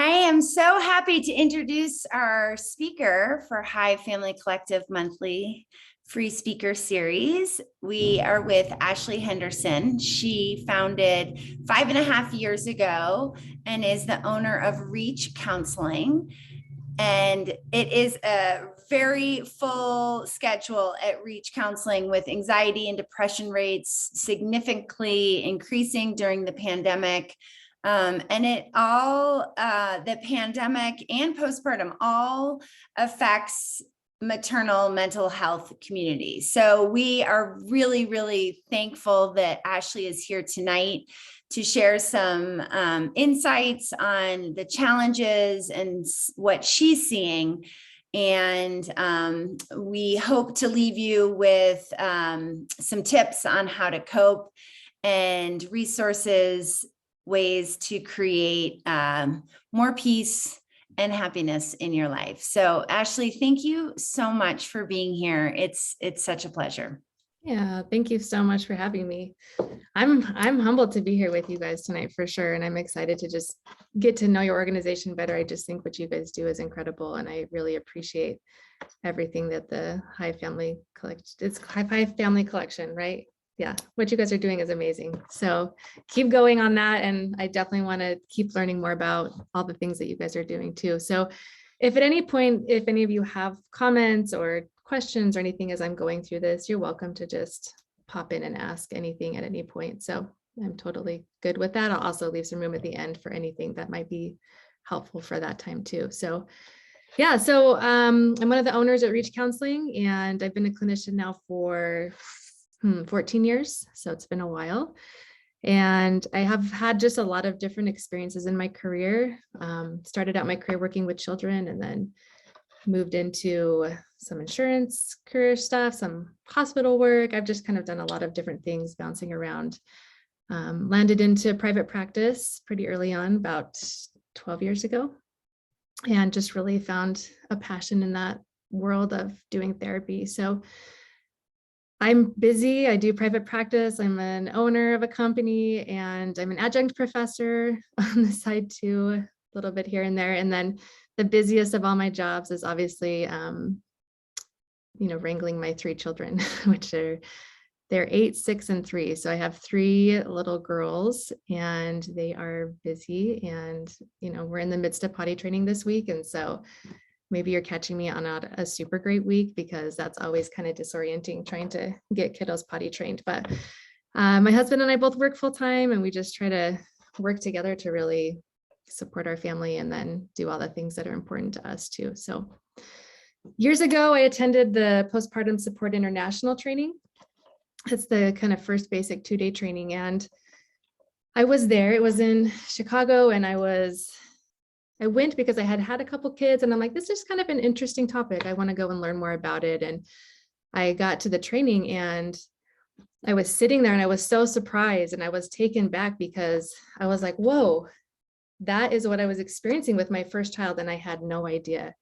am so happy to introduce our speaker for Hive Family Collective Monthly Free Speaker Series. We are with Ashley Henderson. She founded 5.5 years ago and is the owner of Reach Counseling. And it is a very full schedule at Reach Counseling, with anxiety and depression rates significantly increasing during the pandemic. And it all, the pandemic and postpartum all affects maternal mental health community. So we are really, really thankful that Ashley is here tonight to share some insights on the challenges and what she's seeing. And we hope to leave you with some tips on how to cope and resources, ways to create more peace and happiness in your life. So Ashley, thank you so much for being here. It's such a pleasure. Yeah, thank you so much for having me. I'm humbled to be here with you guys tonight for sure. And I'm excited to just get to know your organization better. I just think what you guys do is incredible. And I really appreciate everything that the Hive Family it's Hive Family Collection, right? Yeah, what you guys are doing is amazing. So keep going on that. And I definitely want to keep learning more about all the things that you guys are doing too. So if at any point, if any of you have comments or questions or anything as I'm going through this, you're welcome to just pop in and ask anything at any point. So I'm totally good with that. I'll also leave some room at the end for anything that might be helpful for that time too. So yeah, so I'm one of the owners at Reach Counseling, and I've been a clinician now for 14 years. So it's been a while. And I have had just a lot of different experiences in my career. Started out my career working with children, and then moved into some insurance career stuff, some hospital work. I've just kind of done a lot of different things, bouncing around. Landed into private practice pretty early on, about 12 years ago, and just really found a passion in that world of doing therapy. So I'm busy. I do private practice. I'm an owner of a company, and I'm an adjunct professor on the side too, a little bit here and there. And then the busiest of all my jobs is obviously, wrangling my 3 children, which they're 8, 6, and 3. So I have 3 little girls, and they are busy. And we're in the midst of potty training this week, and so maybe you're catching me on a super great week, because that's always kind of disorienting trying to get kiddos potty trained. But my husband and I both work full time, and we just try to work together to really support our family and then do all the things that are important to us too. So years ago, I attended the Postpartum Support International training. It's the kind of first basic 2-day training. And I was there. It was in Chicago, and I went because I had had a couple kids, and I'm like, this is kind of an interesting topic. I want to go and learn more about it. And I got to the training, and I was sitting there, and I was so surprised, and I was taken back, because I was like, whoa, that is what I was experiencing with my first child, and I had no idea.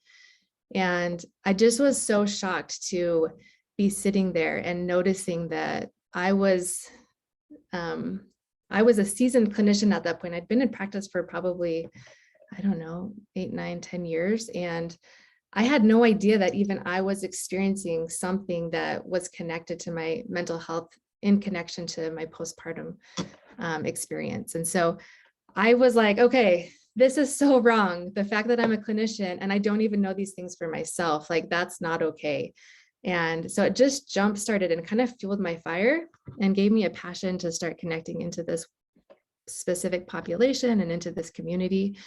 And I just was so shocked to be sitting there and noticing that I was a seasoned clinician at that point. I'd been in practice for probably, I don't know, 8, 9, 10 years. And I had no idea that even I was experiencing something that was connected to my mental health in connection to my postpartum experience. And so I was like, okay, this is so wrong. The fact that I'm a clinician and I don't even know these things for myself, like, that's not okay. And so it just jump started and kind of fueled my fire and gave me a passion to start connecting into this specific population and into this community.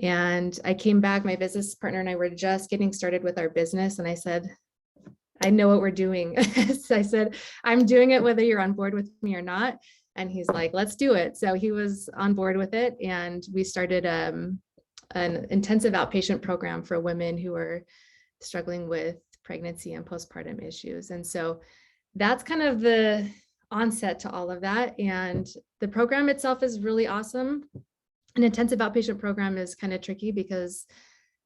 And I came back, my business partner and I were just getting started with our business. And I said, I know what we're doing. So I said, I'm doing it whether you're on board with me or not. And he's like, let's do it. So he was on board with it. And we started an intensive outpatient program for women who are struggling with pregnancy and postpartum issues. And so that's kind of the onset to all of that. And the program itself is really awesome. An intensive outpatient program is kind of tricky because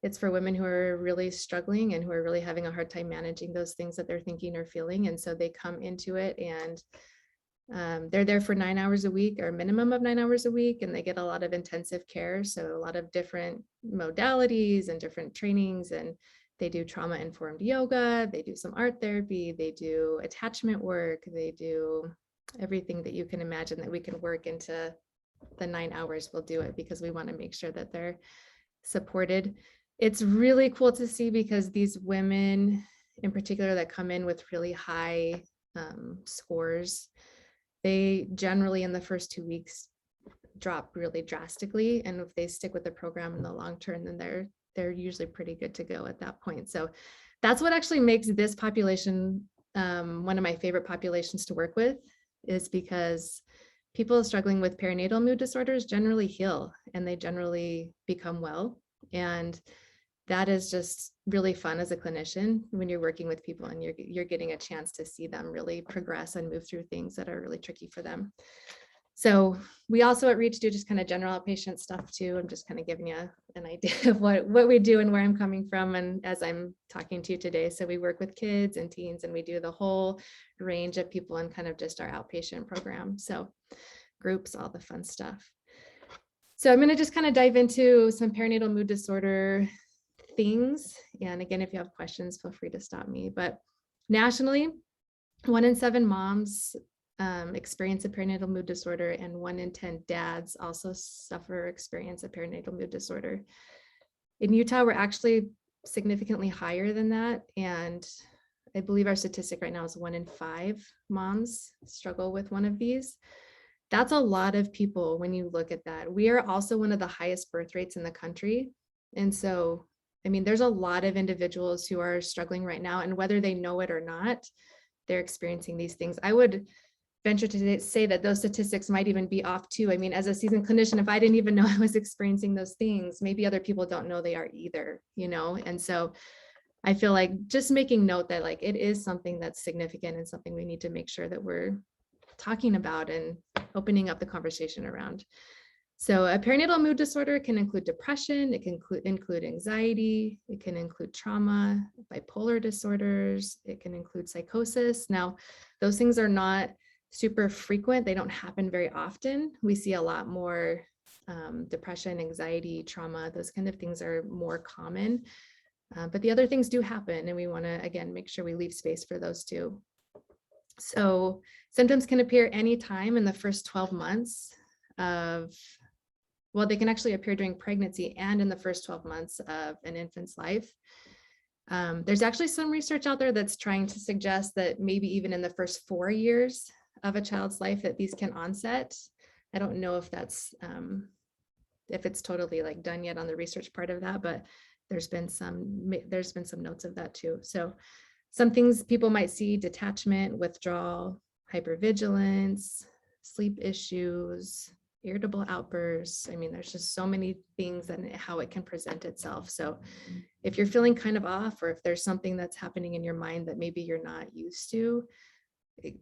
it's for women who are really struggling and who are really having a hard time managing those things that they're thinking or feeling. And so they come into it, and They're there for 9 hours a week or a minimum of 9 hours a week, and they get a lot of intensive care. So a lot of different modalities and different trainings, and they do trauma-informed yoga, they do some art therapy, they do attachment work, they do everything that you can imagine that we can work into the 9 hours. We'll do it because we want to make sure that they're supported. It's really cool to see because these women in particular that come in with really high scores, they generally in the first 2 weeks drop really drastically. And if they stick with the program in the long term, then they're usually pretty good to go at that point. So that's what actually makes this population one of my favorite populations to work with, is because people struggling with perinatal mood disorders generally heal and they generally become well. And that is just really fun as a clinician when you're working with people and you're getting a chance to see them really progress and move through things that are really tricky for them. So we also at Reach do just kind of general outpatient stuff too. I'm just kind of giving you an idea of what we do and where I'm coming from and as I'm talking to you today. So we work with kids and teens and we do the whole range of people in kind of just our outpatient program. So groups, all the fun stuff. So I'm going to just kind of dive into some perinatal mood disorder things. And again, if you have questions, feel free to stop me. But nationally, 1 in 7 moms experience a perinatal mood disorder, and 1 in 10 dads also experience a perinatal mood disorder. In Utah, we're actually significantly higher than that. And I believe our statistic right now is 1 in 5 moms struggle with one of these. That's a lot of people when you look at that. We are also one of the highest birth rates in the country. And so, I mean, there's a lot of individuals who are struggling right now, and whether they know it or not, they're experiencing these things. I would venture to say that those statistics might even be off too. I mean, as a seasoned clinician, if I didn't even know I was experiencing those things, maybe other people don't know they are either, you know? And so I feel like just making note that like it is something that's significant and something we need to make sure that we're talking about and opening up the conversation around. So a perinatal mood disorder can include depression, it can include anxiety, it can include trauma, bipolar disorders, it can include psychosis. Now, those things are not super frequent. They don't happen very often. We see a lot more depression, anxiety, trauma, those kind of things are more common. But the other things do happen, and we want to, again, make sure we leave space for those too. So symptoms can appear anytime in the first 12 months of, well, they can actually appear during pregnancy and in the first 12 months of an infant's life. There's actually some research out there that's trying to suggest that maybe even in the first 4 years of a child's life that these can onset. I don't know if that's, if it's totally like done yet on the research part of that, but there's been some notes of that too. So some things people might see: detachment, withdrawal, hypervigilance, sleep issues, irritable outbursts. I mean, there's just so many things and how it can present itself. So if you're feeling kind of off, or if there's something that's happening in your mind that maybe you're not used to,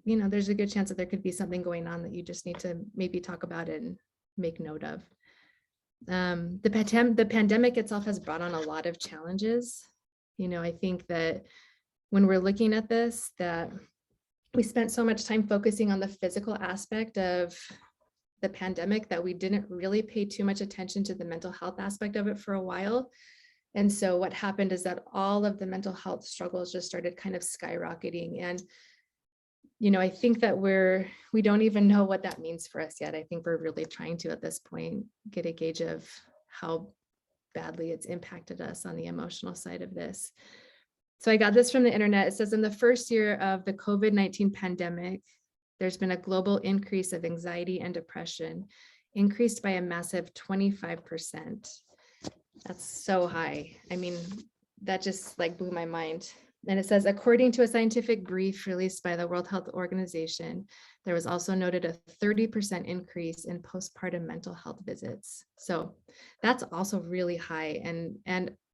you know, there's a good chance that there could be something going on that you just need to maybe talk about it and make note of. The pandemic itself has brought on a lot of challenges. You know, I think that when we're looking at this, that we spent so much time focusing on the physical aspect of the pandemic that we didn't really pay too much attention to the mental health aspect of it for a while. And so what happened is that all of the mental health struggles just started kind of skyrocketing. And, you know, I think that we don't even know what that means for us yet. I think we're really trying to, at this point, get a gauge of how badly it's impacted us on the emotional side of this. So I got this from the internet. It says, in the first year of the COVID-19 pandemic, there's been a global increase of anxiety and depression, increased by a massive 25%. That's so high. I mean, that just like blew my mind. And it says, according to a scientific brief released by the World Health Organization, there was also noted a 30% increase in postpartum mental health visits. So that's also really high. And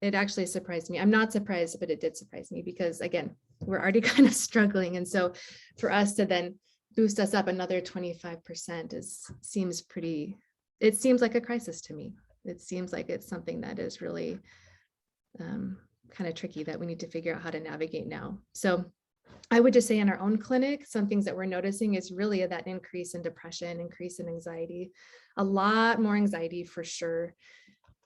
it actually surprised me. I'm not surprised, but it did surprise me because, again, we're already kind of struggling. And so for us to then boost us up another 25% seems like a crisis to me. It seems like it's something that is really kind of tricky that we need to figure out how to navigate now. So I would just say in our own clinic, some things that we're noticing is really that increase in depression, increase in anxiety, a lot more anxiety for sure.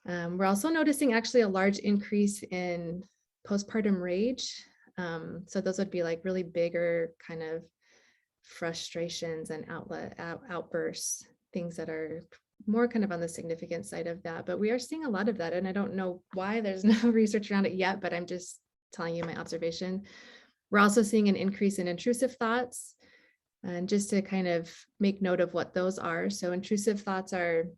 We're also noticing actually a large increase in postpartum rage. So those would be like really bigger kind of frustrations and outbursts, things that are more kind of on the significant side of that. But we are seeing a lot of that. And I don't know why, there's no research around it yet, but I'm just telling you my observation. We're also seeing an increase in intrusive thoughts. And just to kind of make note of what those are. So intrusive thoughts are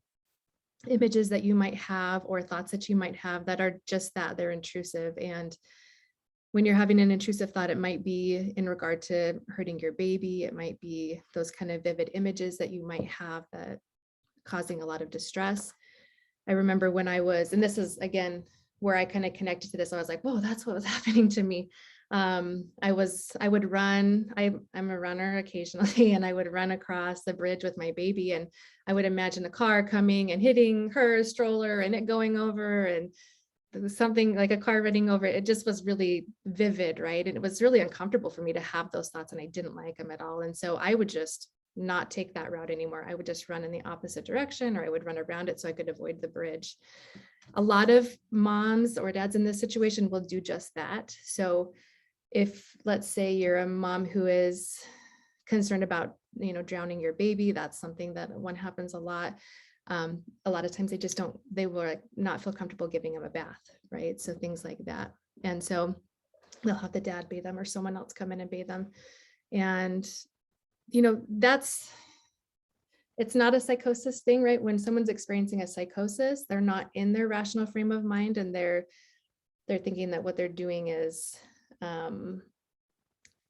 images that you might have or thoughts that you might have that are just that, they're intrusive. And when you're having an intrusive thought, it might be in regard to hurting your baby. It might be those kind of vivid images that you might have that causing a lot of distress. I remember when I was, and this is again, where I kind of connected to this, I was like, whoa, that's what was happening to me. I would run, I'm a runner occasionally, and I would run across the bridge with my baby, and I would imagine a car coming and hitting her stroller and it going over, and there was something like a car running over it. It just was really vivid, right? And it was really uncomfortable for me to have those thoughts, and I didn't like them at all. And so I would just not take that route anymore. I would just run in the opposite direction, or I would run around it so I could avoid the bridge. A lot of moms or dads in this situation will do just that. So if, let's say, you're a mom who is concerned about, drowning your baby, that's something that one happens a lot. A lot of times they will like not feel comfortable giving them a bath, right? So things like that. And so they'll have the dad bathe them or someone else come in and bathe them. And, it's not a psychosis thing, right? When someone's experiencing a psychosis, they're not in their rational frame of mind, and they're thinking that what they're doing is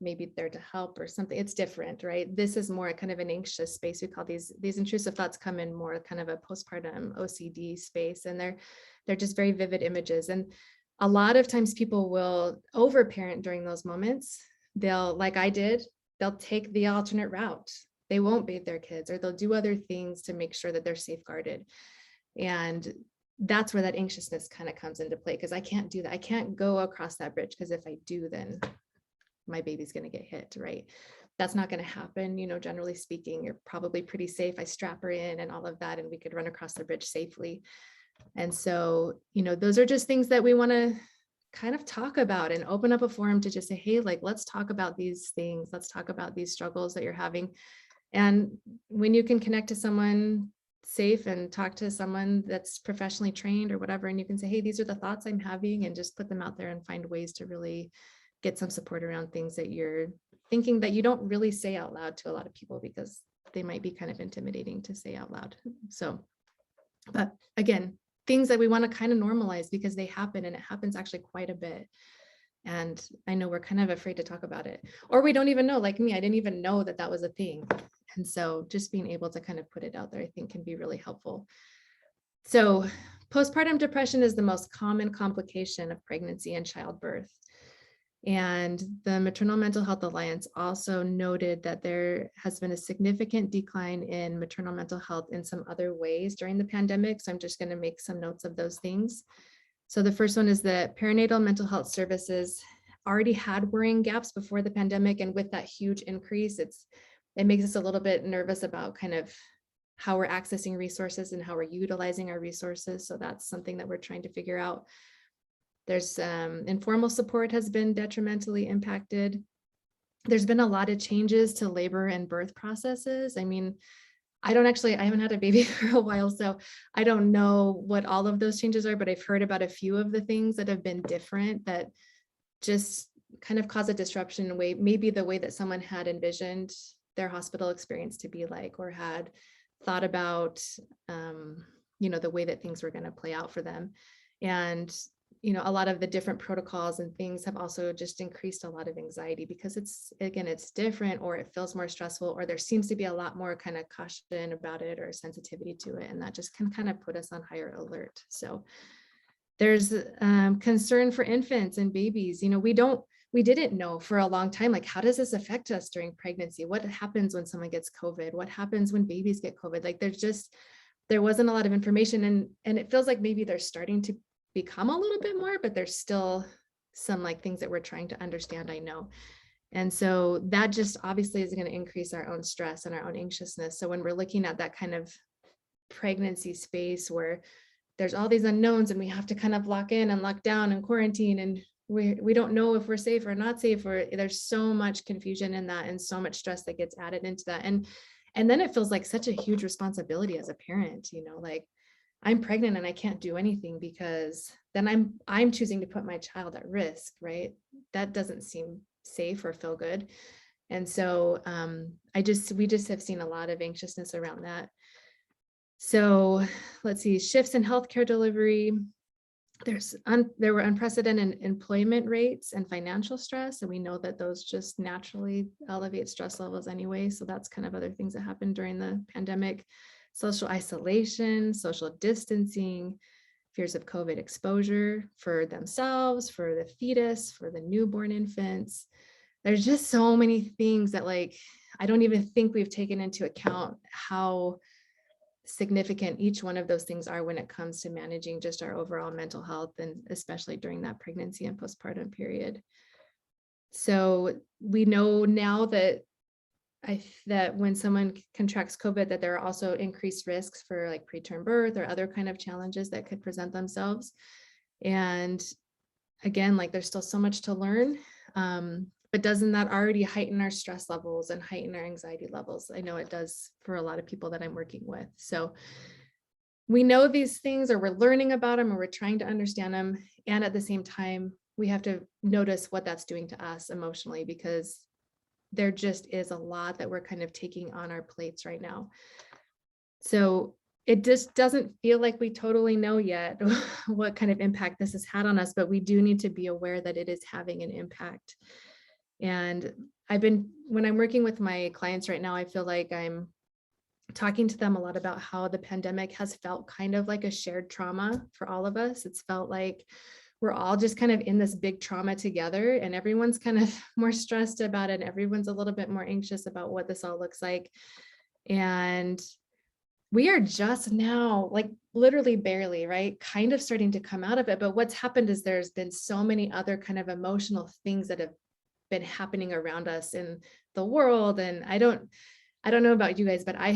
maybe there to help or something. It's different, right? This is more kind of an anxious space. We call these intrusive thoughts come in more kind of a postpartum OCD space, and they're just very vivid images. And a lot of times people will overparent during those moments. They'll, like I did, they'll take the alternate route. They won't bathe their kids, or they'll do other things to make sure that they're safeguarded. And that's where that anxiousness kind of comes into play, because I can't do that. I can't go across that bridge, because if I do, then my baby's going to get hit, right? That's not going to happen. Generally speaking, you're probably pretty safe. I strap her in and all of that, and we could run across the bridge safely. And so, those are just things that we want to kind of talk about and open up a forum to just say, hey, like, let's talk about these things. Let's talk about these struggles that you're having. And when you can connect to someone safe and talk to someone that's professionally trained or whatever, and you can say, hey, these are the thoughts I'm having, and just put them out there and find ways to really get some support around things that you're thinking that you don't really say out loud to a lot of people, because they might be kind of intimidating to say out loud. So, but again, things that we want to kind of normalize, because they happen, and it happens actually quite a bit. And I know we're kind of afraid to talk about it, or we don't even know, like me, I didn't even know that that was a thing. And so just being able to kind of put it out there, I think, can be really helpful. So postpartum depression is the most common complication of pregnancy and childbirth. And the Maternal Mental Health Alliance also noted that there has been a significant decline in maternal mental health in some other ways during the pandemic. So I'm just going to make some notes of those things. So the first one is that perinatal mental health services already had worrying gaps before the pandemic. And with that huge increase, it makes us a little bit nervous about kind of how we're accessing resources and how we're utilizing our resources. So that's something that we're trying to figure out. There's informal support has been detrimentally impacted. There's been a lot of changes to labor and birth processes. I mean, I haven't had a baby for a while, so I don't know what all of those changes are, but I've heard about a few of the things that have been different that just kind of cause a disruption in maybe the way that someone had envisioned their hospital experience to be like, or had thought about, the way that things were going to play out for them. And a lot of the different protocols and things have also just increased a lot of anxiety, because it's different, or it feels more stressful, or there seems to be a lot more kind of caution about it or sensitivity to it. And that just can kind of put us on higher alert. So there's concern for infants and babies. We didn't know for a long time, like, how does this affect us during pregnancy? What happens when someone gets COVID? What happens when babies get COVID? Like, there wasn't a lot of information, and it feels like maybe they're starting to become a little bit more, but there's still some like things that we're trying to understand, I know. And so that just obviously is going to increase our own stress and our own anxiousness. So when we're looking at that kind of pregnancy space where there's all these unknowns and we have to kind of lock in and lock down and quarantine, and we don't know if we're safe or not safe, or there's so much confusion in that and so much stress that gets added into that. And then it feels like such a huge responsibility as a parent, like I'm pregnant and I can't do anything because then I'm choosing to put my child at risk, right? That doesn't seem safe or feel good. And so we just have seen a lot of anxiousness around that. So let's see, shifts in healthcare delivery. There were unprecedented employment rates and financial stress, and we know that those just naturally elevate stress levels anyway. So that's kind of other things that happened during the pandemic. Social isolation, social distancing, fears of COVID exposure for themselves, for the fetus, for the newborn infants. There's just so many things that I don't even think we've taken into account how significant each one of those things are when it comes to managing just our overall mental health, and especially during that pregnancy and postpartum period. So we know now that when someone contracts COVID, that there are also increased risks for preterm birth or other kind of challenges that could present themselves. And again, there's still so much to learn. But doesn't that already heighten our stress levels and heighten our anxiety levels? I know it does for a lot of people that I'm working with. So we know these things, or we're learning about them, or we're trying to understand them. And at the same time, we have to notice what that's doing to us emotionally, because there just is a lot that we're kind of taking on our plates right now. So it just doesn't feel like we totally know yet what kind of impact this has had on us, but we do need to be aware that it is having an impact. And when I'm working with my clients right now, I feel like I'm talking to them a lot about how the pandemic has felt kind of like a shared trauma for all of us. It's felt like we're all just kind of in this big trauma together, and everyone's kind of more stressed about it. Everyone's a little bit more anxious about what this all looks like. And we are just now, literally barely, right, kind of starting to come out of it. But what's happened is there's been so many other kind of emotional things that have been happening around us in the world. And I don't know about you guys, but I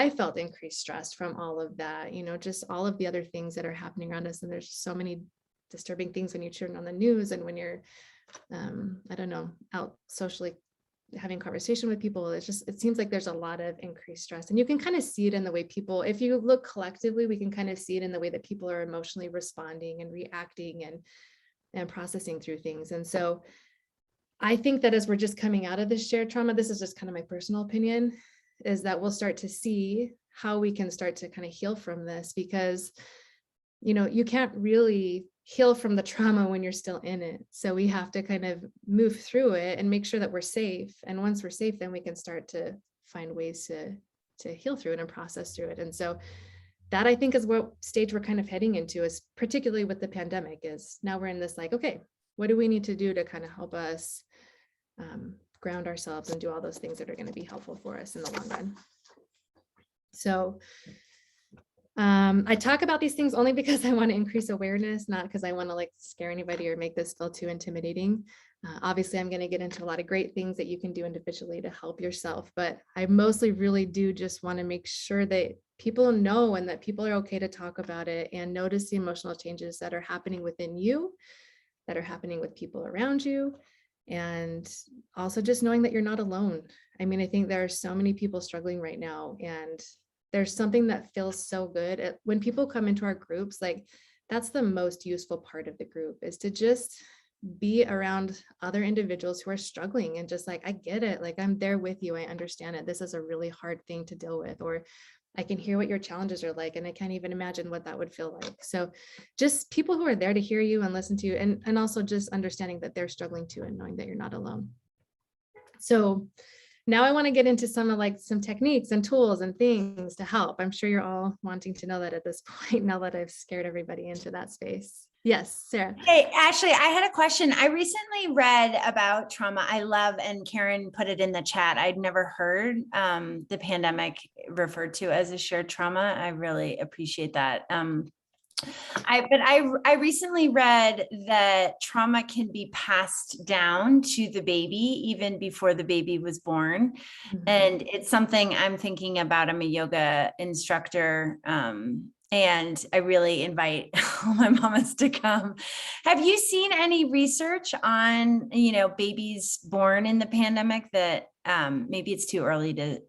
felt increased stress from all of that, just all of the other things that are happening around us. And there's so many disturbing things when you turn on the news and when you're, out socially having conversation with people. It seems like there's a lot of increased stress, and you can kind of see it in the way people, if you look collectively, we can kind of see it in the way that people are emotionally responding and reacting and processing through things. And so I think that as we're just coming out of this shared trauma, this is just kind of my personal opinion, is that we'll start to see how we can start to kind of heal from this, because, you can't really heal from the trauma when you're still in it. So we have to kind of move through it and make sure that we're safe. And once we're safe, then we can start to find ways to heal through it and process through it. And so that, I think, is what stage we're kind of heading into, is particularly with the pandemic, is now we're in this okay, what do we need to do to kind of help us ground ourselves and do all those things that are going to be helpful for us in the long run. So I talk about these things only because I want to increase awareness, not because I want to scare anybody or make this feel too intimidating. Obviously, I'm going to get into a lot of great things that you can do individually to help yourself, but I mostly really do just want to make sure that people know, and that people are okay to talk about it and notice the emotional changes that are happening within you, that are happening with people around you. And also just knowing that you're not alone. I mean, I think there are so many people struggling right now, and there's something that feels so good when people come into our groups. That's the most useful part of the group, is to just be around other individuals who are struggling and just I get it. I'm there with you. I understand it. This is a really hard thing to deal with, or I can hear what your challenges are like, and I can't even imagine what that would feel like. So just people who are there to hear you and listen to you, and also just understanding that they're struggling too, and knowing that you're not alone. So now I want to get into some of some techniques and tools and things to help. I'm sure you're all wanting to know that at this point, now that I've scared everybody into that space. Yes, Sarah. Hey, Ashley, I had a question. I recently read about trauma. I love, and Karen put it in the chat, I'd never heard the pandemic referred to as a shared trauma. I really appreciate that. I recently read that trauma can be passed down to the baby even before the baby was born. And it's something I'm thinking about. I'm a yoga instructor. And I really invite all my mamas to come. Have you seen any research on, babies born in the pandemic that maybe it's too early to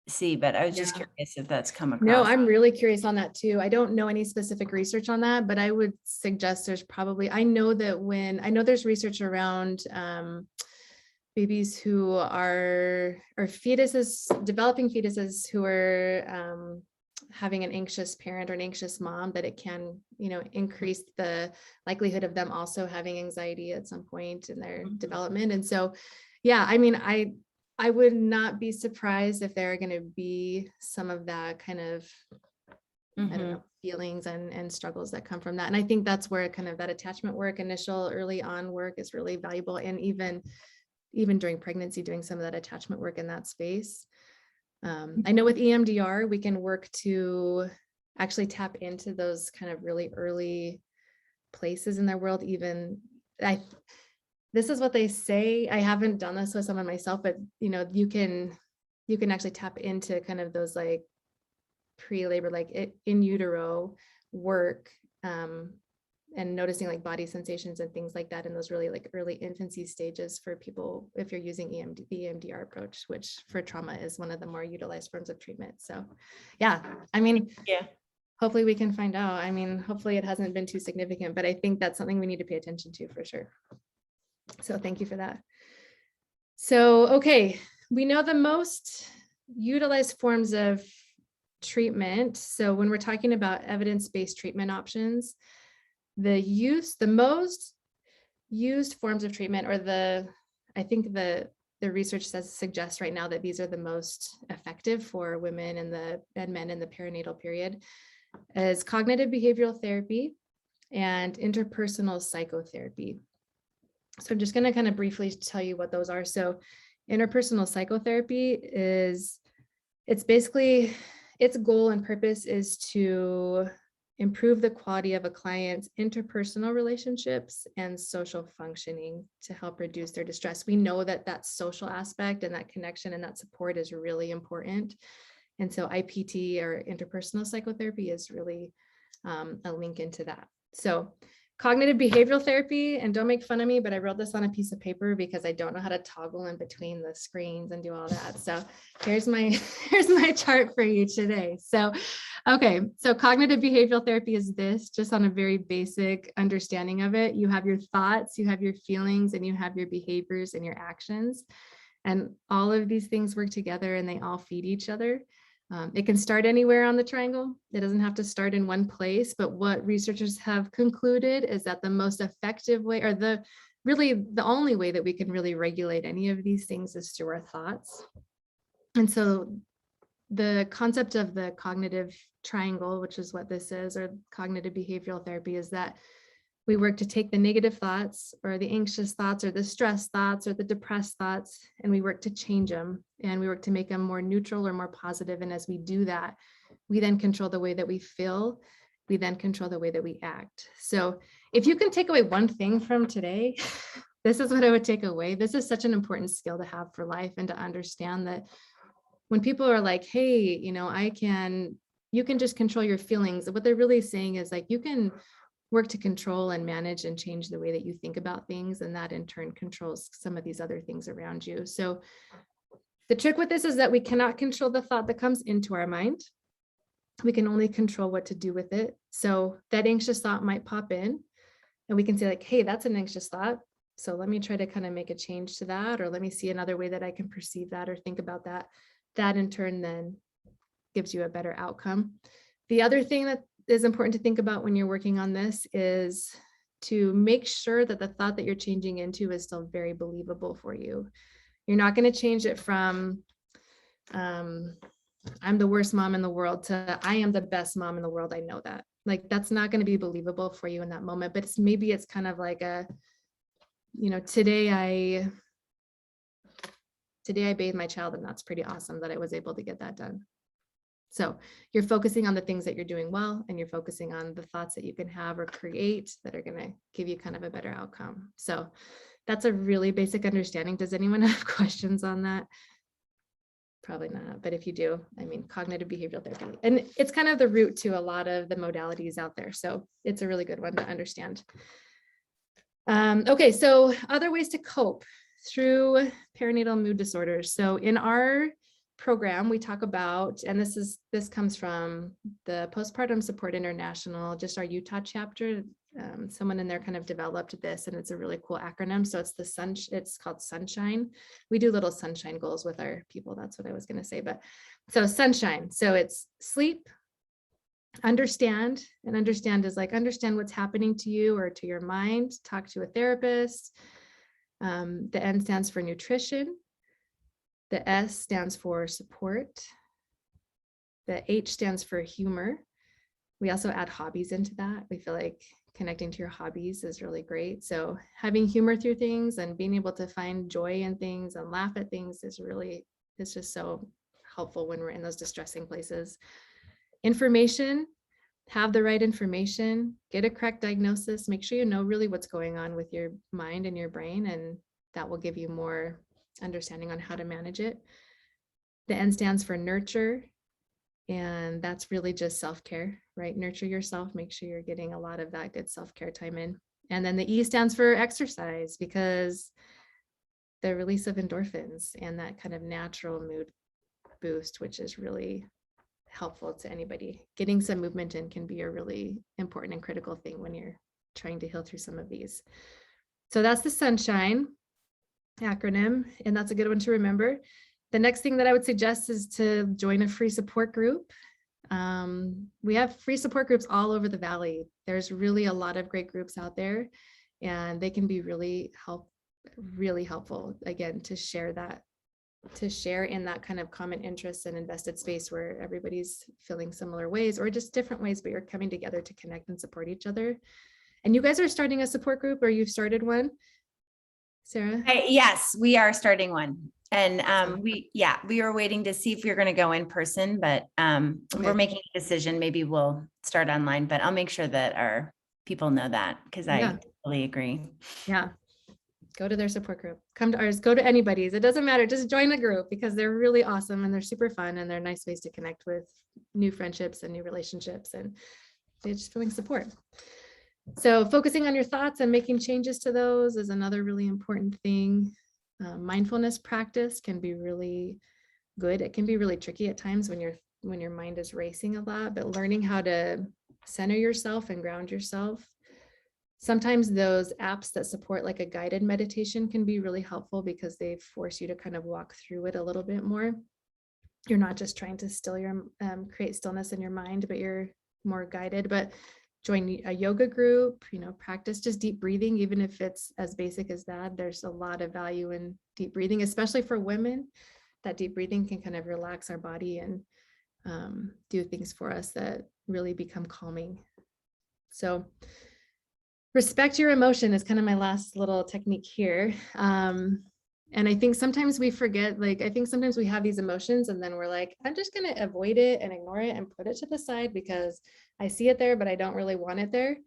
see, but I was just curious if that's come across. No, I'm really curious on that too. I don't know any specific research on that, but I would suggest there's probably, I know there's research around babies who are, or fetuses, developing fetuses who are having an anxious parent or an anxious mom, that it can, increase the likelihood of them also having anxiety at some point in their development. And so, yeah, I mean, I would not be surprised if there are going to be some of that kind of, I don't know, feelings and struggles that come from that. And I think that's where kind of that attachment work, initial early on work is really valuable. And even during pregnancy, doing some of that attachment work in that space. I know with EMDR, we can work to actually tap into those kind of really early places in their world. This is what they say. I haven't done this with someone myself, but you can actually tap into kind of those like pre-labor, like in utero work, and noticing like body sensations and things like that in those really like early infancy stages for people, if you're using the EMDR approach, which for trauma is one of the more utilized forms of treatment. So yeah, I mean, hopefully we can find out. I mean, hopefully it hasn't been too significant, but I think that's something we need to pay attention to for sure. So thank you for that. So, okay, we know the most utilized forms of treatment. So when we're talking about evidence-based treatment options, the most used forms of treatment, or I think the research suggests right now that these are the most effective for women and men in the perinatal period, is cognitive behavioral therapy and interpersonal psychotherapy. So I'm just going to kind of briefly tell you what those are. So interpersonal psychotherapy it's basically, its goal and purpose is to improve the quality of a client's interpersonal relationships and social functioning to help reduce their distress. We know that social aspect and that connection and that support is really important. And so IPT, or interpersonal psychotherapy, is really a link into that. So cognitive behavioral therapy, and don't make fun of me, but I wrote this on a piece of paper because I don't know how to toggle in between the screens and do all that. So here's my chart for you today. So, okay, so cognitive behavioral therapy is this, just on a very basic understanding of it. You have your thoughts, you have your feelings, and you have your behaviors and your actions. And all of these things work together and they all feed each other. It can start anywhere on the triangle. It doesn't have to start in one place, but what researchers have concluded is that the most effective way, or the only way that we can really regulate any of these things, is through our thoughts. And so the concept of the cognitive triangle, which is what this is, or cognitive behavioral therapy, is that we work to take the negative thoughts, or the anxious thoughts, or the stress thoughts, or the depressed thoughts, and we work to change them, and we work to make them more neutral or more positive. And as we do that, we then control the way that we feel. We then control the way that we act. So if you can take away one thing from today, this is what I would take away. This is such an important skill to have for life, and to understand that when people are like, hey, you can just control your feelings. What they're really saying is like, you can work to control and manage and change the way that you think about things. And that in turn controls some of these other things around you. So the trick with this is that we cannot control the thought that comes into our mind. We can only control what to do with it. So that anxious thought might pop in, and we can say like, hey, that's an anxious thought. So let me try to kind of make a change to that, or let me see another way that I can perceive that or think about that. That in turn then gives you a better outcome. The other thing that is important to think about when you're working on this is to make sure that the thought that you're changing into is still very believable for you. You're not going to change it from I'm the worst mom in the world to I am the best mom in the world. I know that. Like, that's not going to be believable for you in that moment, but maybe it's kind of like today I bathed my child, and that's pretty awesome that I was able to get that done. So you're focusing on the things that you're doing well, and you're focusing on the thoughts that you can have or create that are going to give you kind of a better outcome. So that's a really basic understanding. Does anyone have questions on that? Probably not, but if you do, I mean, cognitive behavioral therapy, and it's kind of the root to a lot of the modalities out there. So it's a really good one to understand. Okay, so other ways to cope through perinatal mood disorders. So in our program, we talk about, and this comes from the Postpartum Support International, just our Utah chapter. Someone in there kind of developed this, and it's a really cool acronym. So it's called Sunshine. We do little sunshine goals with our people. That's what I was going to say. But so Sunshine. So it's sleep, understand, and understand is like understand what's happening to you or to your mind. Talk to a therapist. The N stands for nutrition. The S stands for support. The H stands for humor. We also add hobbies into that. We feel like connecting to your hobbies is really great. So having humor through things and being able to find joy in things and laugh at things is just so helpful when we're in those distressing places. Information, have the right information, get a correct diagnosis, make sure you know really what's going on with your mind and your brain, and that will give you more understanding on how to manage it. The N stands for nurture, and that's really just self-care, right? Nurture yourself, make sure you're getting a lot of that good self-care time in. And then the E stands for exercise, because the release of endorphins and that kind of natural mood boost, which is really helpful to anybody. Getting some movement in can be a really important and critical thing when you're trying to heal through some of these. So that's the Sunshine acronym, and that's a good one to remember. The next thing that I would suggest is to join a free support group. We have free support groups all over the Valley. There's really a lot of great groups out there, and they can be really helpful, again, to share in that kind of common interest and invested space where everybody's feeling similar ways or just different ways, but you're coming together to connect and support each other. And you guys are starting a support group, or you've started one, Sarah? Yes, we are starting one. And we are waiting to see if we're going to go in person, but we're making a decision. Maybe we'll start online, but I'll make sure that our people know that, because I totally agree. Yeah. Go to their support group, come to ours, go to anybody's. It doesn't matter. Just join the group, because they're really awesome and they're super fun, and they're nice ways to connect with new friendships and new relationships, and they're just feeling support. So focusing on your thoughts and making changes to those is another really important thing. Mindfulness practice can be really good. It can be really tricky at times when your mind is racing a lot, but learning how to center yourself and ground yourself. Sometimes those apps that support like a guided meditation can be really helpful, because they force you to kind of walk through it a little bit more. You're not just trying to create stillness in your mind, but you're more guided. But join a yoga group, practice just deep breathing, even if it's as basic as that. There's a lot of value in deep breathing, especially for women. That deep breathing can kind of relax our body and do things for us that really become calming. So respect your emotion is kind of my last little technique here. And I think sometimes we forget, sometimes we have these emotions and then we're like, I'm just going to avoid it and ignore it and put it to the side because I see it there, but I don't really want it there.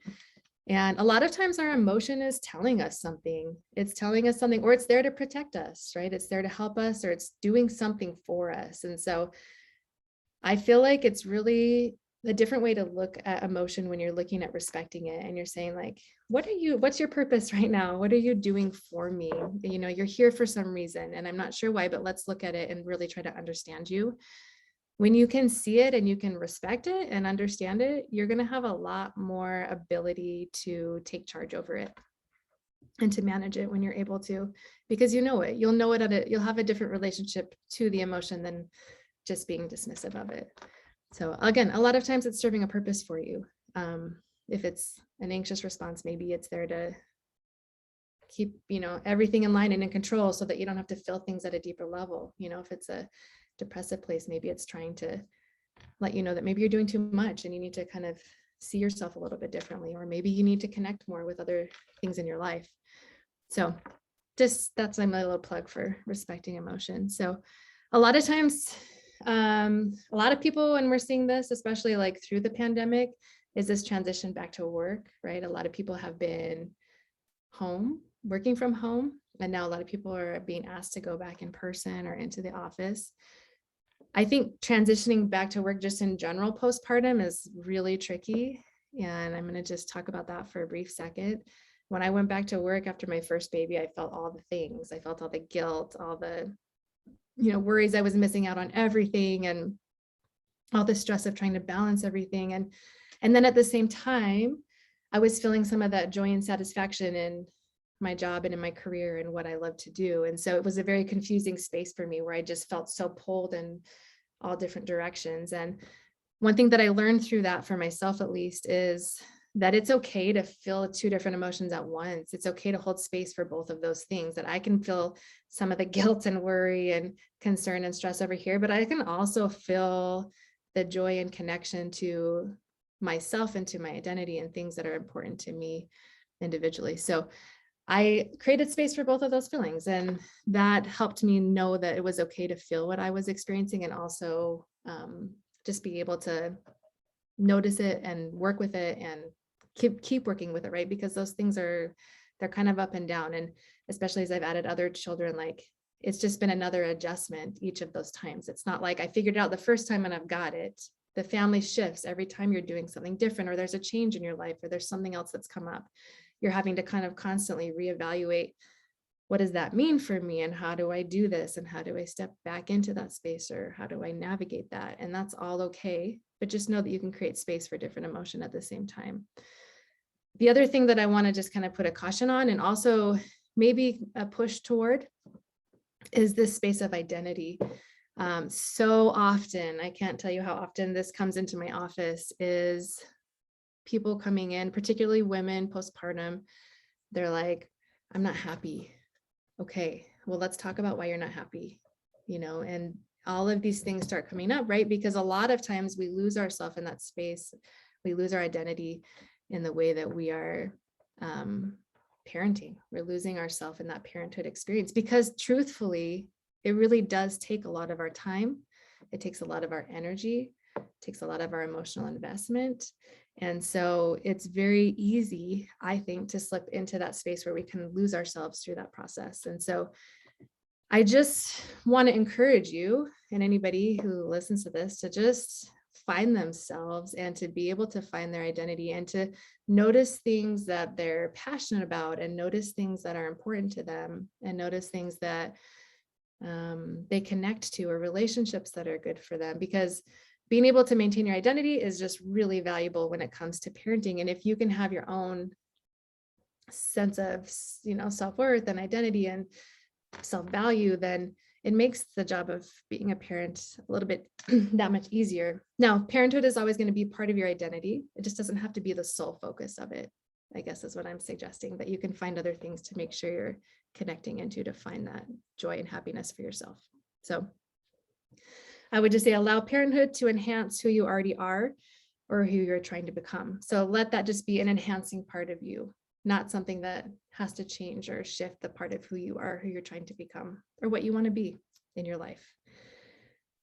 And a lot of times our emotion is telling us something. It's telling us something, or it's there to protect us, right? It's there to help us, or it's doing something for us. And so I feel like it's really a different way to look at emotion when you're looking at respecting it, and you're saying like, what's your purpose right now? What are you doing for me? You're here for some reason, and I'm not sure why, but let's look at it and really try to understand you. When you can see it and you can respect it and understand it, you're going to have a lot more ability to take charge over it and to manage it when you're able to, because you'll know it, you'll have a different relationship to the emotion than just being dismissive of it. So again, a lot of times it's serving a purpose for you. If it's an anxious response, maybe it's there to keep, everything in line and in control so that you don't have to feel things at a deeper level. If it's a depressive place, maybe it's trying to let you know that maybe you're doing too much and you need to kind of see yourself a little bit differently, or maybe you need to connect more with other things in your life. So that's my little plug for respecting emotion. So a lot of times A lot of people, when we're seeing this, especially like through the pandemic, is this transition back to work, right? A lot of people have been home, working from home, and now a lot of people are being asked to go back in person or into the office. I think transitioning back to work just in general postpartum is really tricky. And I'm going to just talk about that for a brief second. When I went back to work after my first baby, I felt all the things. I felt all the guilt, all the, worries I was missing out on everything, and all the stress of trying to balance everything. And then at the same time, I was feeling some of that joy and satisfaction in my job and in my career and what I love to do. And so it was a very confusing space for me where I just felt so pulled in all different directions. And one thing that I learned through that, for myself at least, is that it's okay to feel two different emotions at once. It's okay to hold space for both of those things, that I can feel some of the guilt and worry and concern and stress over here, but I can also feel the joy and connection to myself and to my identity and things that are important to me individually. So I created space for both of those feelings, and that helped me know that it was okay to feel what I was experiencing, and also just be able to notice it and work with it and keep working with it, right? Because those things they're kind of up and down. And especially as I've added other children, like it's just been another adjustment each of those times. It's not like I figured it out the first time and I've got it. The family shifts every time you're doing something different, or there's a change in your life, or there's something else that's come up. You're having to kind of constantly reevaluate, what does that mean for me? And how do I do this? And how do I step back into that space? Or how do I navigate that? And that's all okay. But just know that you can create space for different emotion at the same time. The other thing that I want to just kind of put a caution on, and also maybe a push toward, is this space of identity. So often, I can't tell you how often this comes into my office, is people coming in, particularly women postpartum. They're like, I'm not happy. Okay, well, let's talk about why you're not happy, and all of these things start coming up, right? Because a lot of times we lose ourselves in that space. We lose our identity in the way that we are parenting. We're losing ourselves in that parenthood experience, because truthfully, it really does take a lot of our time. It takes a lot of our energy, it takes a lot of our emotional investment. And so it's very easy, I think, to slip into that space where we can lose ourselves through that process. And so I just want to encourage you and anybody who listens to this to just find themselves and to be able to find their identity and to notice things that they're passionate about, and notice things that are important to them, and notice things that they connect to, or relationships that are good for them. Because being able to maintain your identity is just really valuable when it comes to parenting. And if you can have your own sense of, self-worth and identity and self-value, then it makes the job of being a parent a little bit that much easier. Now, parenthood is always going to be part of your identity. It just doesn't have to be the sole focus of it, I guess is what I'm suggesting, that you can find other things to make sure you're connecting into, to find that joy and happiness for yourself. So I would just say, allow parenthood to enhance who you already are, or who you're trying to become. So let that just be an enhancing part of you, not something that has to change or shift the part of who you are, who you're trying to become, or what you want to be in your life.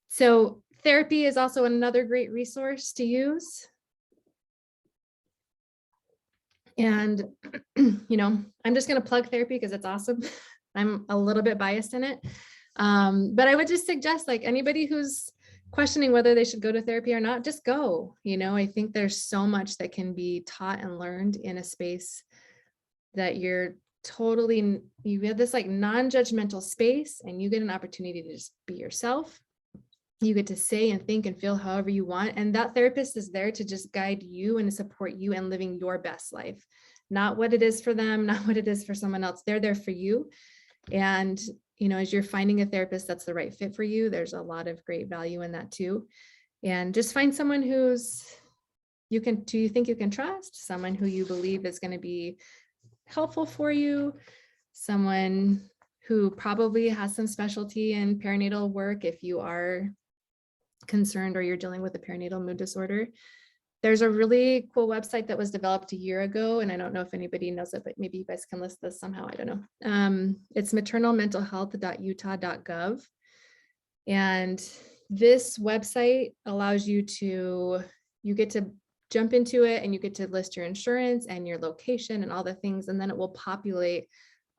So therapy is also another great resource to use. And, I'm just going to plug therapy because it's awesome. I'm a little bit biased in it. But I would just suggest, like, anybody who's questioning whether they should go to therapy or not, just go. I think there's so much that can be taught and learned in a space that you have this like non-judgmental space, and you get an opportunity to just be yourself. You get to say and think and feel however you want. And that therapist is there to just guide you and support you in living your best life, not what it is for them, not what it is for someone else. They're there for you. And, as you're finding a therapist that's the right fit for you, there's a lot of great value in that too. And just find someone who you think you can trust, someone who you believe is going to be helpful for you, someone who probably has some specialty in perinatal work if you are concerned or you're dealing with a perinatal mood disorder. There's a really cool website that was developed a year ago, and I don't know if anybody knows it, but maybe you guys can list this somehow. I don't know. It's maternalmentalhealth.utah.gov. And this website allows you get to jump into it and you get to list your insurance and your location and all the things. And then it will populate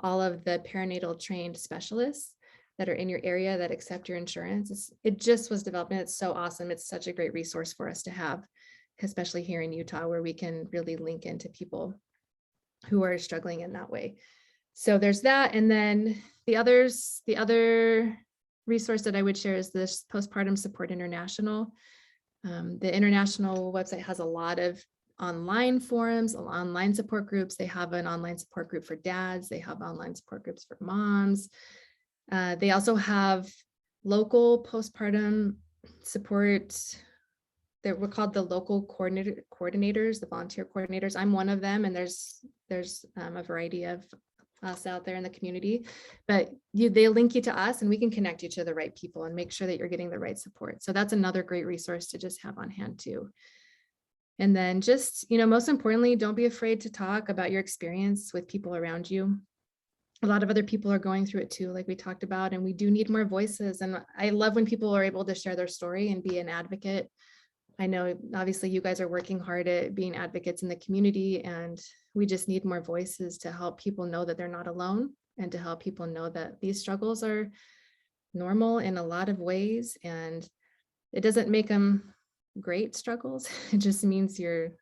all of the perinatal trained specialists that are in your area that accept your insurance. It just was developed and it's so awesome. It's such a great resource for us to have, especially here in Utah, where we can really link into people who are struggling in that way. So there's that. And then the other resource that I would share is this Postpartum Support International. The international website has a lot of online forums, online support groups. They have an online support group for dads. They have online support groups for moms. They also have local postpartum support. We're called the local coordinators, the volunteer coordinators. I'm one of them, and there's a variety of us out there in the community, but they link you to us and we can connect you to the right people and make sure that you're getting the right support. So that's another great resource to just have on hand too. And then just, most importantly, don't be afraid to talk about your experience with people around you. A lot of other people are going through it too, like we talked about, and we do need more voices. And I love when people are able to share their story and be an advocate. I know obviously you guys are working hard at being advocates in the community, and we just need more voices to help people know that they're not alone and to help people know that these struggles are normal in a lot of ways. And it doesn't make them great struggles. It just means you're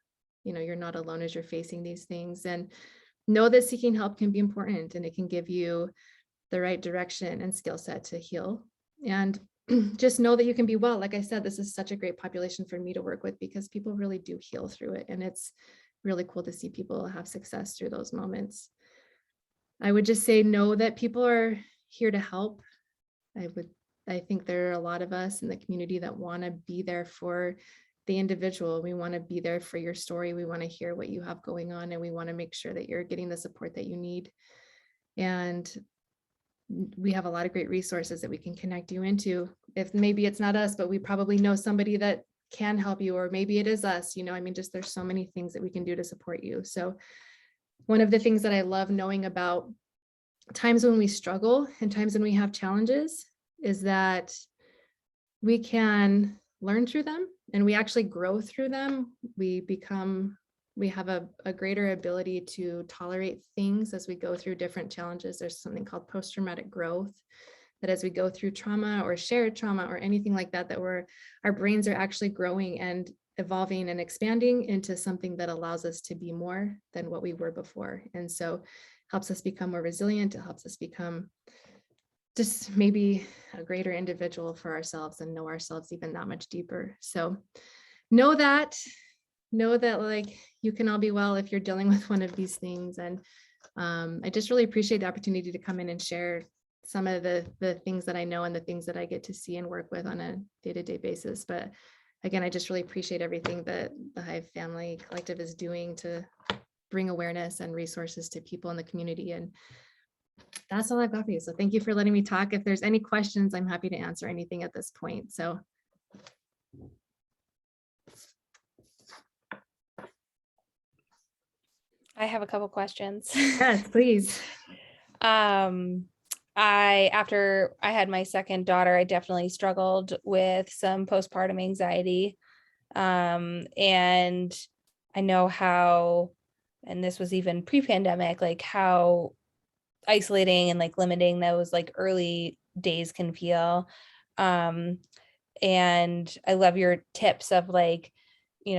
not alone as you're facing these things, and know that seeking help can be important and it can give you the right direction and skill set to heal. And just know that you can be well. Like I said, this is such a great population for me to work with because people really do heal through it. And it's really cool to see people have success through those moments. I would just say, know that people are here to help. I think there are a lot of us in the community that want to be there for the individual. We want to be there for your story. We want to hear what you have going on, and we want to make sure that you're getting the support that you need. And we have a lot of great resources that we can connect you into. If maybe it's not us, but we probably know somebody that can help you, or maybe it is us, just there's so many things that we can do to support you. So one of the things that I love knowing about times when we struggle and times when we have challenges is that we can learn through them and we actually grow through them. We have a greater ability to tolerate things as we go through different challenges. There's something called post-traumatic growth, that as we go through trauma or shared trauma or anything like that, our brains are actually growing and evolving and expanding into something that allows us to be more than what we were before. And so helps us become more resilient. It helps us become just maybe a greater individual for ourselves and know ourselves even that much deeper. So know that like you can all be well if you're dealing with one of these things. And I just really appreciate the opportunity to come in and share some of the things that I know and the things that I get to see and work with on a day-to-day basis. But again, I just really appreciate everything that the Hive Family Collective is doing to bring awareness and resources to people in the community. And that's all I've got for you. So thank you for letting me talk. If there's any questions, I'm happy to answer anything at this point. So. I have a couple questions. Yes, please. After I had my second daughter, I definitely struggled with some postpartum anxiety. And I know how, and this was even pre-pandemic, like how isolating and like limiting those like early days can feel. And I love your tips of like,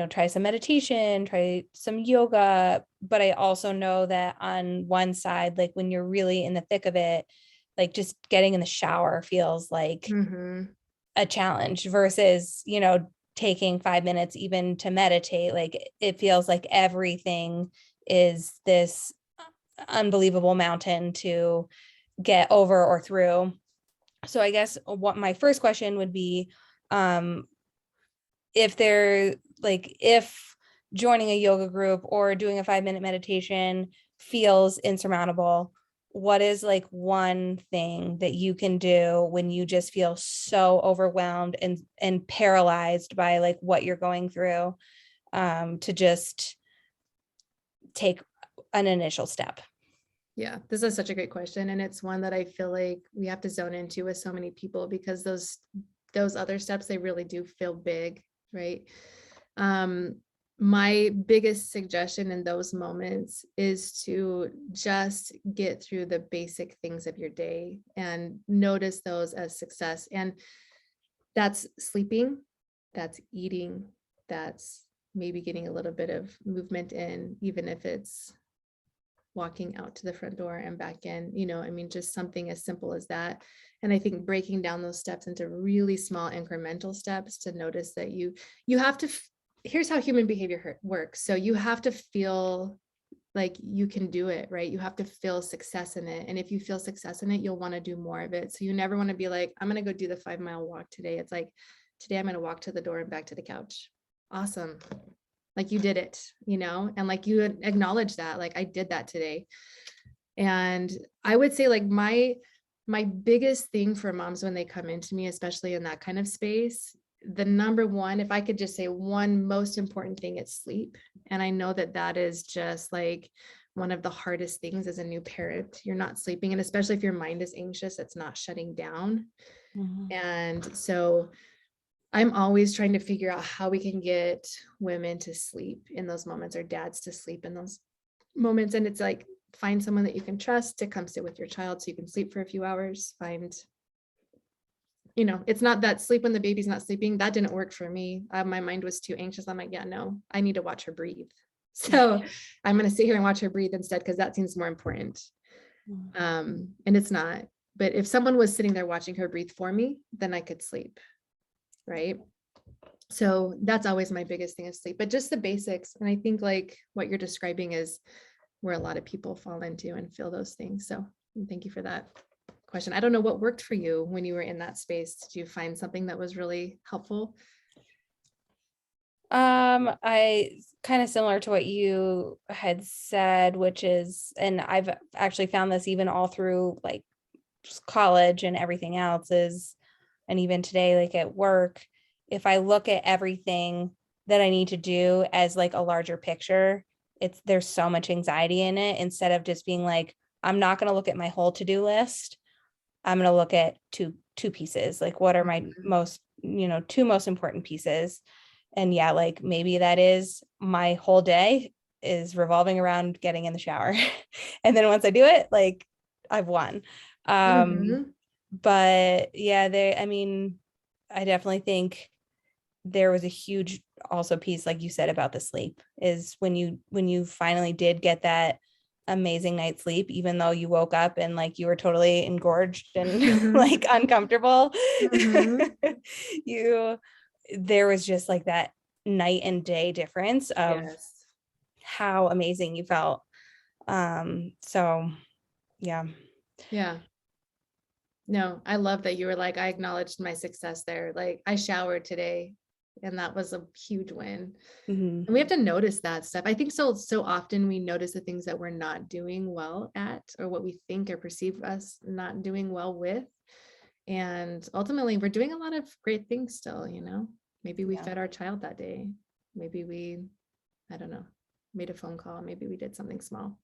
try some meditation, try some yoga. But I also know that on one side, like when you're really in the thick of it, like just getting in the shower feels like a challenge versus, taking 5 minutes even to meditate. Like it feels like everything is this unbelievable mountain to get over or through. So I guess what my first question would be, if joining a yoga group or doing a 5-minute meditation feels insurmountable, what is like one thing that you can do when you just feel so overwhelmed and paralyzed by like what you're going through, to just take an initial step? Yeah, this is such a great question. And it's one that I feel like we have to zone into with so many people, because those those other steps, they really do feel big, right? My biggest suggestion in those moments is to just get through the basic things of your day and notice those as success. And that's sleeping, that's eating, that's maybe getting a little bit of movement in, even if it's walking out to the front door and back in, I mean, just something as simple as that. And I think breaking down those steps into really small incremental steps to notice that you have to, here's how human behavior works. So you have to feel like you can do it, right? You have to feel success in it. And if you feel success in it, you'll want to do more of it. So you never want to be like, I'm going to go do the 5-mile walk today. It's like, today I'm going to walk to the door and back to the couch. Awesome. Like you did it, and like you acknowledge that, like I did that today. And I would say like my biggest thing for moms when they come into me, especially in that kind of space, the number one, if I could just say one most important thing, it's sleep. And I know that that is just like one of the hardest things as a new parent. You're not sleeping. And especially if your mind is anxious, it's not shutting down. Mhm. And so I'm always trying to figure out how we can get women to sleep in those moments or dads to sleep in those moments. And it's like, find someone that you can trust to come sit with your child so you can sleep for a few hours. It's not that sleep when the baby's not sleeping. That didn't work for me. My mind was too anxious. I'm like, yeah, no, I need to watch her breathe. So I'm going to sit here and watch her breathe instead, because that seems more important. And it's not. But if someone was sitting there watching her breathe for me, then I could sleep. Right. So that's always my biggest thing is sleep, but just the basics. And I think like what you're describing is where a lot of people fall into and feel those things. So thank you for that question. I don't know what worked for you when you were in that space. Did you find something that was really helpful? I kind of similar to what you had said, which is, and I've actually found this even all through like college and everything else is, and even today, like at work, if I look at everything that I need to do as like a larger picture, there's so much anxiety in it, instead of just being like, I'm not going to look at my whole to-do list. I'm going to look at two pieces. Like, what are my most, two most important pieces? And yeah, like maybe that is my whole day is revolving around getting in the shower. And then once I do it, like I've won. But yeah, I definitely think there was a huge also piece, like you said, about the sleep is when you finally did get that amazing night's sleep, even though you woke up and like you were totally engorged and like uncomfortable, there was just like that night and day difference of how amazing you felt. So yeah. No, I love that you were like, I acknowledged my success there. Like I showered today and that was a huge win. And we have to notice that stuff. I think so often we notice the things that we're not doing well at, or what we think or perceive us not doing well with. And ultimately we're doing a lot of great things still, maybe we fed our child that day. Maybe we, I don't know, made a phone call. Maybe we did something small.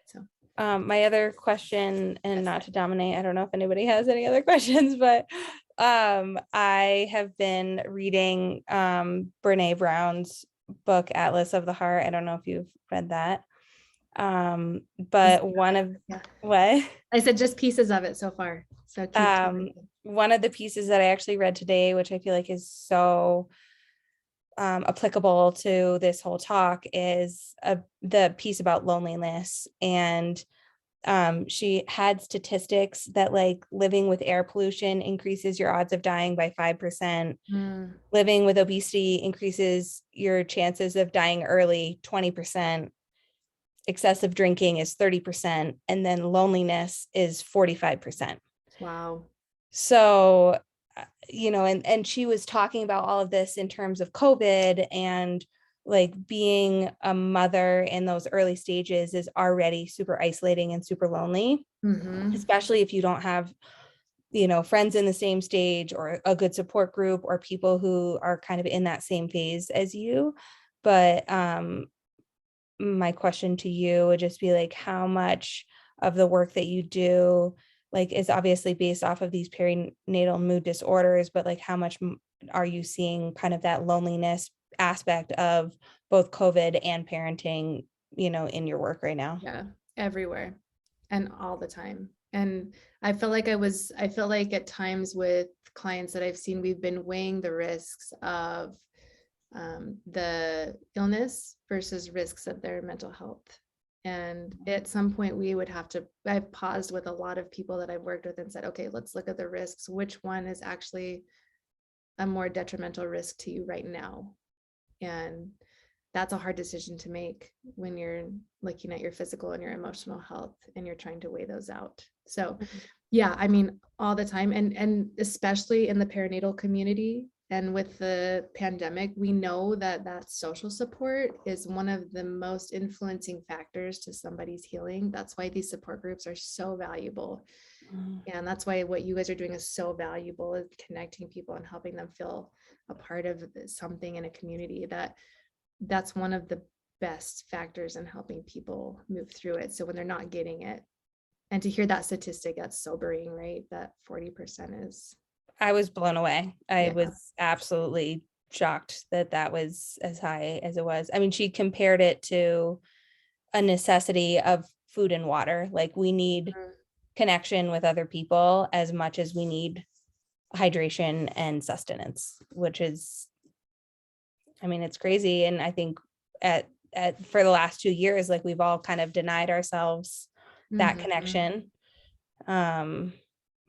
So my other question, and not to dominate, I don't know if anybody has any other questions, but I have been reading Brene Brown's book, Atlas of the Heart. I don't know if you've read that. But what? I said just pieces of it so far. So one of the pieces that I actually read today, which I feel like is so applicable to this whole talk, is the piece about loneliness. And she had statistics that like living with air pollution increases your odds of dying by 5%. Living with obesity increases your chances of dying early 20%. Excessive drinking is 30%. And then loneliness is 45%. Wow. So, and she was talking about all of this in terms of COVID, and like being a mother in those early stages is already super isolating and super lonely, especially if you don't have, friends in the same stage or a good support group or people who are kind of in that same phase as you. But my question to you would just be like, how much of the work that you do like is obviously based off of these perinatal mood disorders, but like how much are you seeing kind of that loneliness aspect of both COVID and parenting, in your work right now? Yeah, everywhere and all the time. And I feel like at times with clients that I've seen, we've been weighing the risks of the illness versus risks of their mental health. And at some point I've paused with a lot of people that I've worked with and said, okay, let's look at the risks. Which one is actually a more detrimental risk to you right now? And that's a hard decision to make when you're looking at your physical and your emotional health and you're trying to weigh those out. So yeah, I mean, all the time. And especially in the perinatal community and with the pandemic, we know that social support is one of the most influencing factors to somebody's healing. That's why these support groups are so valuable. And that's why what you guys are doing is so valuable, is connecting people and helping them feel a part of something in a community. That's one of the best factors in helping people move through it. So when they're not getting it, and to hear that statistic, that's sobering, right? That 40% is. I was blown away. I Yeah. was absolutely shocked that was as high as it was. I mean, she compared it to a necessity of food and water. Like we need connection with other people as much as we need hydration and sustenance, which is, I mean, it's crazy. And I think for the last 2 years, like we've all kind of denied ourselves that Mhm. connection.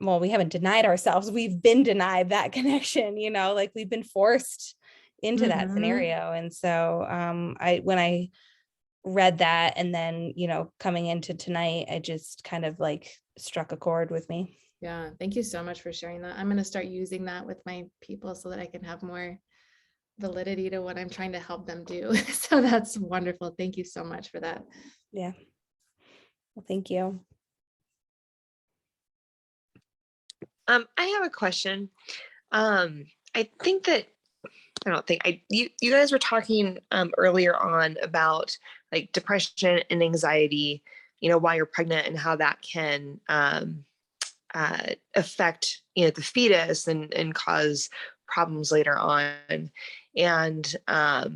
Well, we haven't denied ourselves, we've been denied that connection, like we've been forced into that Mhm. scenario. And so when I read that and then, coming into tonight, I just kind of like struck a chord with me. Yeah, thank you so much for sharing that. I'm going to start using that with my people so that I can have more validity to what I'm trying to help them do. So that's wonderful. Thank you so much for that. Yeah. Well, thank you. I have a question. I think that I don't think you guys were talking earlier on about like depression and anxiety, while you're pregnant and how that can affect the fetus and cause problems later on. And are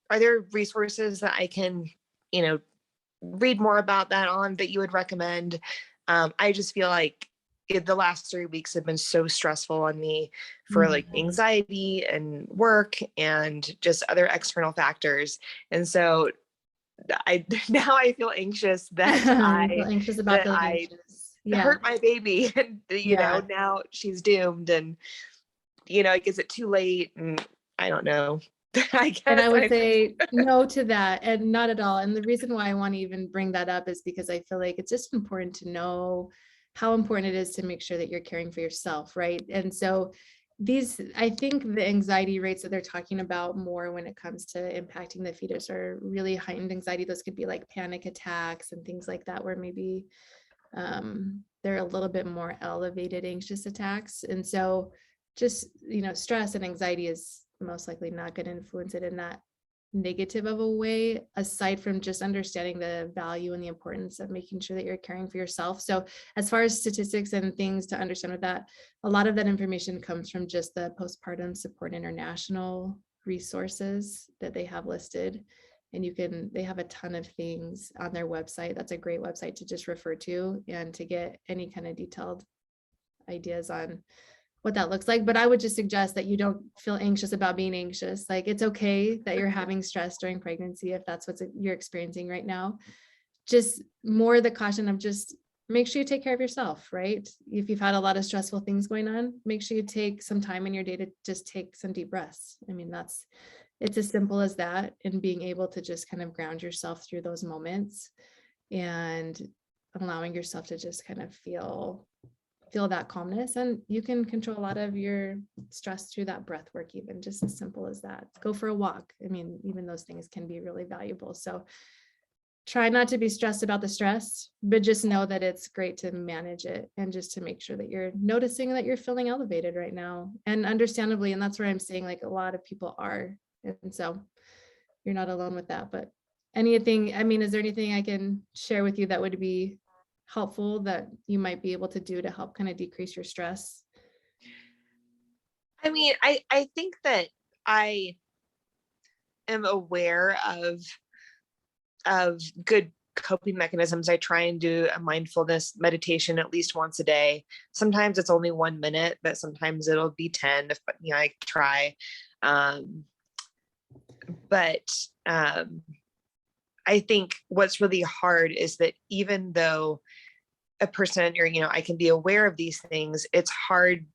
there resources that I can read more about that on that you would recommend? I just feel like the last 3 weeks have been so stressful on me for like anxiety and work and just other external factors. And so now I feel anxious that You feel anxious about feeling anxious. Yeah. hurt my baby and Yeah. now she's doomed and like, is it too late? And I don't know. And I would say no to that, and not at all. And the reason why I want to even bring that up is because I feel like it's just important to know how important it is to make sure that you're caring for yourself, right? And so I think the anxiety rates that they're talking about more when it comes to impacting the fetus are really heightened anxiety. Those could be like panic attacks and things like that, where maybe they're a little bit more elevated anxious attacks. And so just, stress and anxiety is most likely not going to influence it in that negative of a way, aside from just understanding the value and the importance of making sure that you're caring for yourself. So as far as statistics and things to understand with that, a lot of that information comes from just the Postpartum Support International resources that they have listed. And they have a ton of things on their website. That's a great website to just refer to and to get any kind of detailed ideas on what that looks like. But I would just suggest that you don't feel anxious about being anxious. Like, it's okay that you're having stress during pregnancy if that's what you're experiencing right now. Just more the caution of just make sure you take care of yourself, right? If you've had a lot of stressful things going on, make sure you take some time in your day to just take some deep breaths. I mean, it's as simple as that, and being able to just kind of ground yourself through those moments and allowing yourself to just kind of feel that calmness. And you can control a lot of your stress through that breath work, even just as simple as that. Go for a walk. I mean, even those things can be really valuable. So try not to be stressed about the stress, but just know that it's great to manage it and just to make sure that you're noticing that you're feeling elevated right now. And understandably, and that's where I'm saying like a lot of people are. And so you're not alone with that. But anything, I mean, is there anything I can share with you that would be helpful that you might be able to do to help kind of decrease your stress? I mean, I think that I am aware of good coping mechanisms. I try and do a mindfulness meditation at least once a day. Sometimes it's only 1 minute, but sometimes it'll be 10 if I try. But I think what's really hard is that even though a person, or I can be aware of these things, it's hard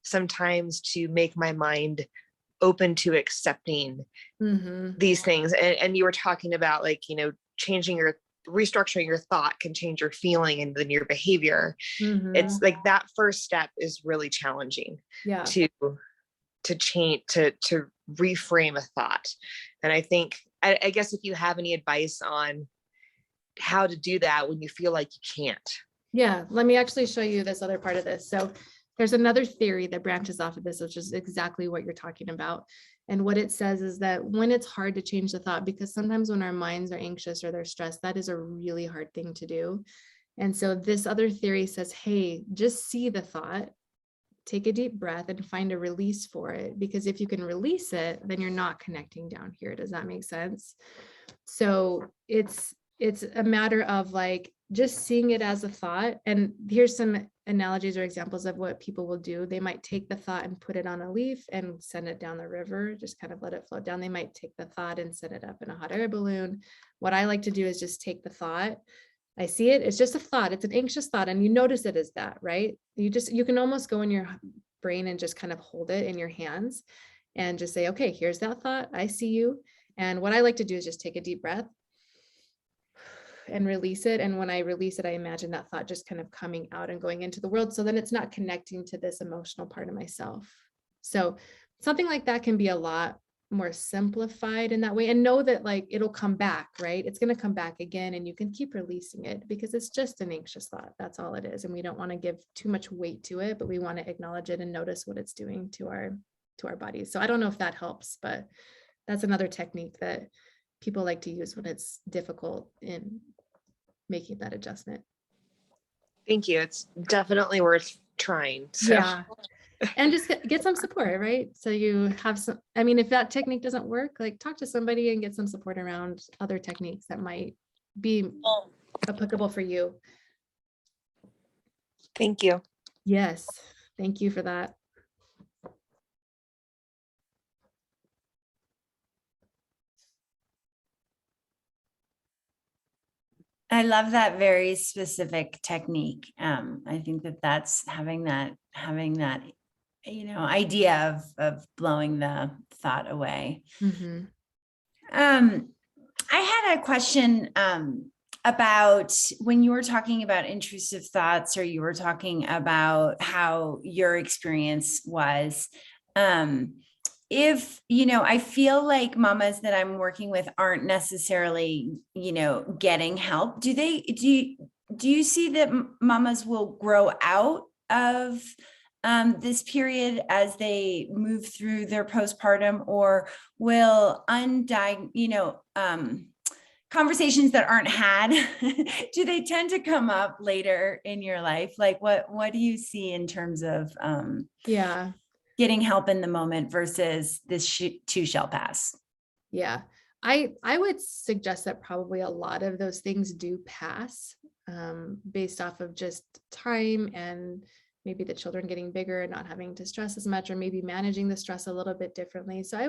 sometimes to make my mind open to accepting these things. And you were talking about restructuring your thought can change your feeling and then your behavior. It's like that first step is really challenging. Yeah. To change, to reframe a thought. And I think, I guess if you have any advice on how to do that when you feel like you can't. Yeah, let me actually show you this other part of this. So there's another theory that branches off of this, which is exactly what you're talking about. And what it says is that when it's hard to change the thought, because sometimes when our minds are anxious or they're stressed, that is a really hard thing to do. And so this other theory says, hey, just see the thought, take a deep breath and find a release for it. Because if you can release it, then you're not connecting down here. Does that make sense? So it's a matter of like just seeing it as a thought. And here's some analogies or examples of what people will do. They might take the thought and put it on a leaf and send it down the river, just kind of let it float down. They might take the thought and set it up in a hot air balloon. What I like to do is just take the thought. I see it, it's just a thought, it's an anxious thought, and you notice it as that, right? You can almost go in your brain and just kind of hold it in your hands and just say, okay, here's that thought, I see you. And what I like to do is just take a deep breath and release it. And when I release it, I imagine that thought just kind of coming out and going into the world. So then it's not connecting to this emotional part of myself. So something like that can be a lot more simplified in that way, and know that like it'll come back, right? It's going to come back again, and you can keep releasing it because it's just an anxious thought. That's all it is. And we don't want to give too much weight to it, but we want to acknowledge it and notice what it's doing to our bodies. So I don't know if that helps, but that's another technique that people like to use when it's difficult in making that adjustment. Thank you. It's definitely worth trying. So. Yeah. And just get some support, right? So you have some, I mean, if that technique doesn't work, like talk to somebody and get some support around other techniques that might be applicable for you. Thank you. Yes. Thank you for that. I love that very specific technique. I think that's having that idea of blowing the thought away. Mm-hmm. I had a question about when you were talking about intrusive thoughts, or you were talking about how your experience was. If, I feel like mamas that I'm working with aren't necessarily, getting help. Do you see that mamas will grow out of this period as they move through their postpartum, or will conversations that aren't had, do they tend to come up later in your life? Like what do you see in terms of getting help in the moment versus this too shall pass? Yeah, I would suggest that probably a lot of those things do pass based off of just time and maybe the children getting bigger and not having to stress as much, or maybe managing the stress a little bit differently. So I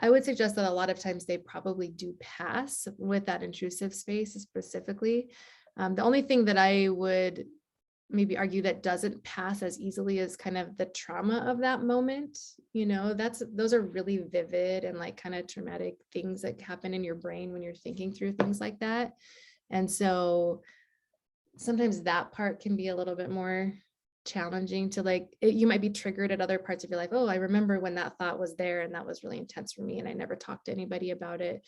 would suggest that a lot of times they probably do pass with that intrusive space specifically. The only thing that I would maybe argue that doesn't pass as easily as kind of the trauma of that moment. Those are really vivid and like kind of traumatic things that happen in your brain when you're thinking through things like that. And so sometimes that part can be a little bit more challenging to you might be triggered at other parts of your life. Oh, I remember when that thought was there and that was really intense for me and I never talked to anybody about it.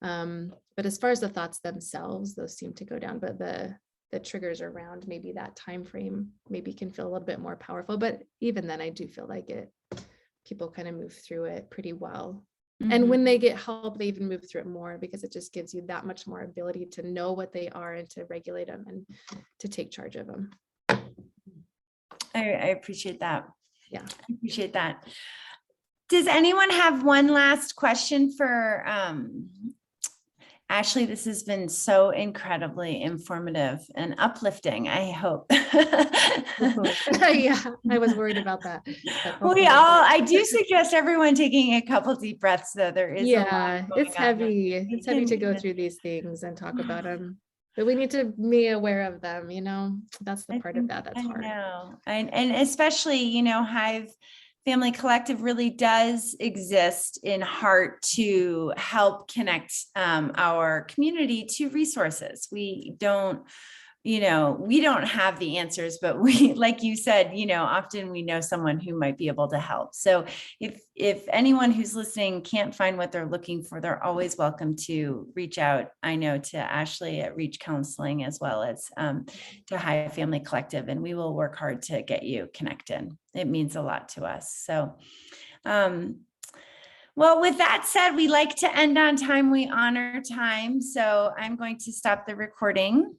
But as far as the thoughts themselves, those seem to go down, but the triggers around maybe that time frame maybe can feel a little bit more powerful. But even then, I do feel like people kind of move through it pretty well. And when they get help, they even move through it more because it just gives you that much more ability to know what they are and to regulate them and to take charge of them. I appreciate that. Yeah. I appreciate that. Does anyone have one last question for Ashley? This has been so incredibly informative and uplifting, I hope. Yeah, I was worried about that. I do suggest everyone taking a couple deep breaths, though. There is a lot yeah, going it's on. heavy. It's heavy to go through these things and talk about them. But we need to be aware of them, you know, that's the part of that that's hard. I know. And especially, you know, Hive Family Collective really does exist in heart to help connect our community to resources. We don't, you know, we don't have the answers, but we, like you said, you know, often we know someone who might be able to help. So if anyone who's listening can't find what they're looking for, they're always welcome to reach out. I know to Ashley at Reach Counseling, as well as to Hive Family Collective, and we will work hard to get you connected. It means a lot to us. So, well, with that said, we like to end on time. We honor time. So I'm going to stop the recording.